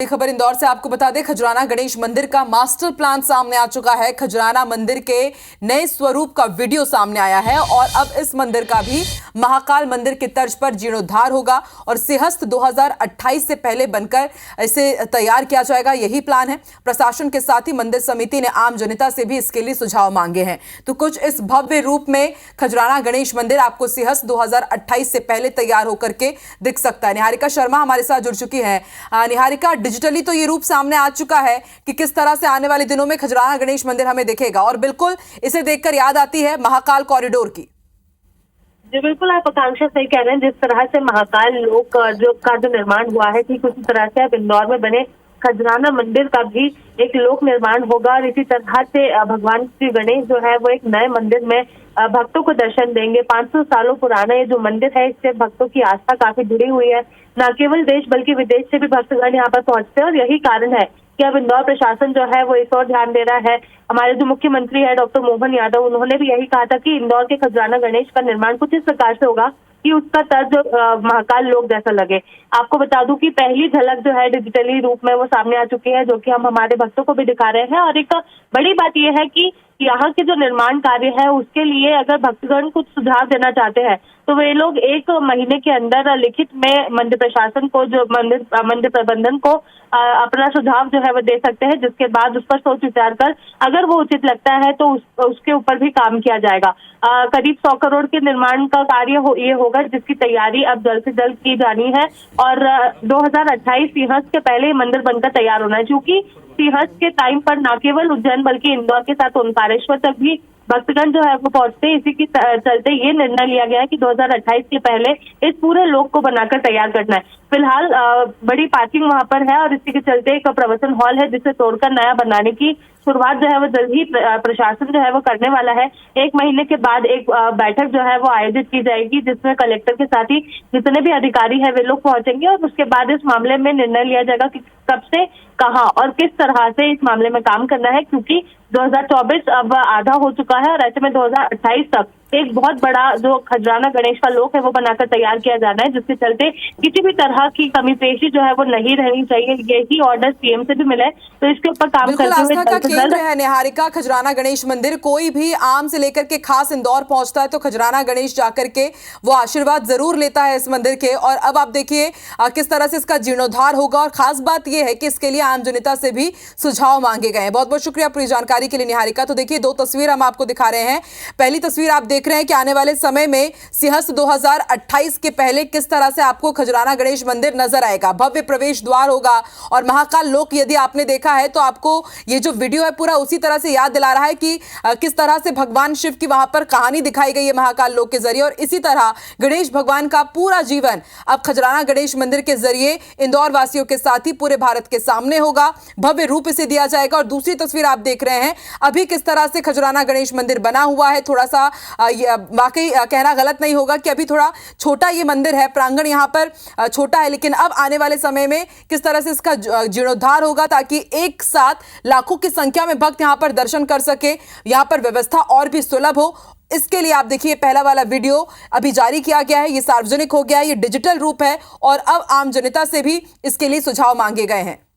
खबर इंदौर से आपको बता दें, खजराना गणेश मंदिर का मास्टर प्लान सामने आ चुका है। खजराना मंदिर के नए स्वरूप का वीडियो सामने आया है और अब इस मंदिर का भी महाकाल मंदिर की तर्ज पर जीर्णोद्धार होगा और सिंहस्थ 2028 से पहले बनकर इसे तैयार किया जाएगा, यही प्लान है। प्रशासन के साथ ही मंदिर समिति ने आम जनता से भी इसके लिए सुझाव मांगे हैं। तो कुछ इस भव्य रूप में खजराना गणेश मंदिर आपको सिंहस्थ 2028 से पहले तैयार होकर के दिख सकता है। निहारिका शर्मा हमारे साथ जुड़ चुकी है। निहारिका, डिजिटली तो ये रूप सामने आ चुका है कि किस तरह से आने वाले दिनों में खजराना गणेश मंदिर हमें दिखेगा और बिल्कुल इसे देखकर याद आती है महाकाल कॉरिडोर की। जी बिल्कुल, आप आकांक्षा सही कह रहे हैं। जिस तरह से महाकाल लोक जो निर्माण हुआ है, ठीक उसी तरह से अब इंदौर में बने खजराना मंदिर का भी एक लोक निर्माण होगा और इसी तरह से भगवान श्री गणेश जो है वो एक नए मंदिर में भक्तों को दर्शन देंगे। 500 सालों पुराना ये जो मंदिर है, इससे भक्तों की आस्था काफी जुड़ी हुई है। न केवल देश बल्कि विदेश से भी भक्तगण यहाँ पर पहुंचते हैं और यही कारण है कि अब इंदौर प्रशासन जो है वो इस और ध्यान दे रहा है। हमारे जो मुख्यमंत्री है डॉक्टर मोहन यादव, उन्होंने भी यही कहा था कि इंदौर के खजराना गणेश का निर्माण कुछ इस प्रकार से होगा कि उसका तर्ज महाकाल लोक जैसा लगे। आपको बता दूं कि पहली झलक जो है डिजिटली रूप में वो सामने आ चुकी है, जो कि हम हमारे भक्तों को भी दिखा रहे हैं। और एक बड़ी बात यह है कि यहाँ के जो निर्माण कार्य है उसके लिए अगर भक्तगण कुछ सुझाव देना चाहते हैं तो वे लोग 1 महीने के अंदर लिखित में मंदिर प्रशासन को, जो मंदिर प्रबंधन को अपना सुझाव जो है वो दे सकते हैं, जिसके बाद उस पर सोच विचार कर अगर वो उचित लगता है तो उसके ऊपर भी काम किया जाएगा। करीब 100 करोड़ के निर्माण का कार्य ये होगा, जिसकी तैयारी अब जल्द से जल्द की जानी है और 2028 सिंहस्थ के पहले मंदिर बनकर तैयार होना है। क्योंकि सिंहस्थ के टाइम पर न केवल उज्जैन बल्कि इंदौर के साथ ओंकारेश्वर तक भी भक्तगण जो है वो पहुंचते हैं। इसी के चलते ये निर्णय लिया गया है कि 2028 के पहले इस पूरे लोक को बनाकर तैयार करना है। फिलहाल बड़ी पार्किंग वहां पर है और इसी के चलते एक प्रवचन हॉल है जिसे तोड़कर नया बनाने की शुरुआत जो है वो जल्द ही प्रशासन जो है वो करने वाला है। 1 महीने के बाद एक बैठक जो है वो आयोजित की जाएगी, जिसमें कलेक्टर के साथ ही जितने भी अधिकारी है वे लोग पहुंचेंगे और उसके बाद इस मामले में निर्णय लिया जाएगा कि कब से कहां और किस तरह से इस मामले में काम करना है। क्योंकि 2024 अब आधा हो चुका है और ऐसे में 2028 तक एक बहुत बड़ा जो खजराना गणेश का लोक है वो बनाकर तैयार किया जाना है, जिसके चलते किसी भी तरह की कमी पेशी जो है वो नहीं रहनी चाहिए। यही ऑर्डर सीएम से भी मिले, तो इसके ऊपर काम करते हुए का केंद्र है निहारिका खजराना गणेश मंदिर। कोई भी आम से लेकर के खास इंदौर पहुंचता है तो खजराना गणेश जाकर के वो आशीर्वाद जरूर लेता है इस मंदिर के। और अब आप देखिए किस तरह से इसका जीर्णोद्धार होगा और खास बात यह है कि इसके लिए आम जनता से भी सुझाव मांगे गए हैं। बहुत बहुत शुक्रिया पूरी जानकारी के लिए निहारिका। तो देखिए 2 तस्वीर हम आपको दिखा रहे हैं। पहली तस्वीर आप देख रहे हैं कि आने वाले समय में सिंहस्थ 2028 के पहले किस तरह से आपको खजराना गणेश मंदिर नजर आएगा। भव्य प्रवेश द्वार होगा और महाकाल लोक यदि आपने देखा है तो आपको ये जो वीडियो है पूरा उसी तरह से याद दिला रहा है कि किस तरह से भगवान शिव की वहां पर कहानी दिखाई गई है महाकाल लोक के जरिए। और इसी तरह गणेश भगवान का पूरा जीवन अब खजराना गणेश मंदिर के जरिए इंदौर वासियों के साथ ही पूरे भारत के सामने होगा। भव्य रूप इसे दिया जाएगा। और दूसरी तस्वीर आप देख रहे हैं अभी किस तरह से खजराना गणेश मंदिर बना हुआ है। थोड़ा सा वाकई कहना गलत नहीं होगा कि अभी थोड़ा छोटा ये मंदिर है, प्रांगण यहाँ पर छोटा है, लेकिन अब आने वाले समय में किस तरह से इसका जीर्णोद्धार होगा ताकि एक साथ लाखों की संख्या में भक्त यहाँ पर दर्शन कर सके, यहाँ पर व्यवस्था और भी सुलभ हो। इसके लिए आप देखिए पहला वाला वीडियो अभी जारी किया गया है, ये सार्वजनिक हो गया है, ये डिजिटल रूप है और अब आम जनता से भी इसके लिए सुझाव मांगे गए हैं।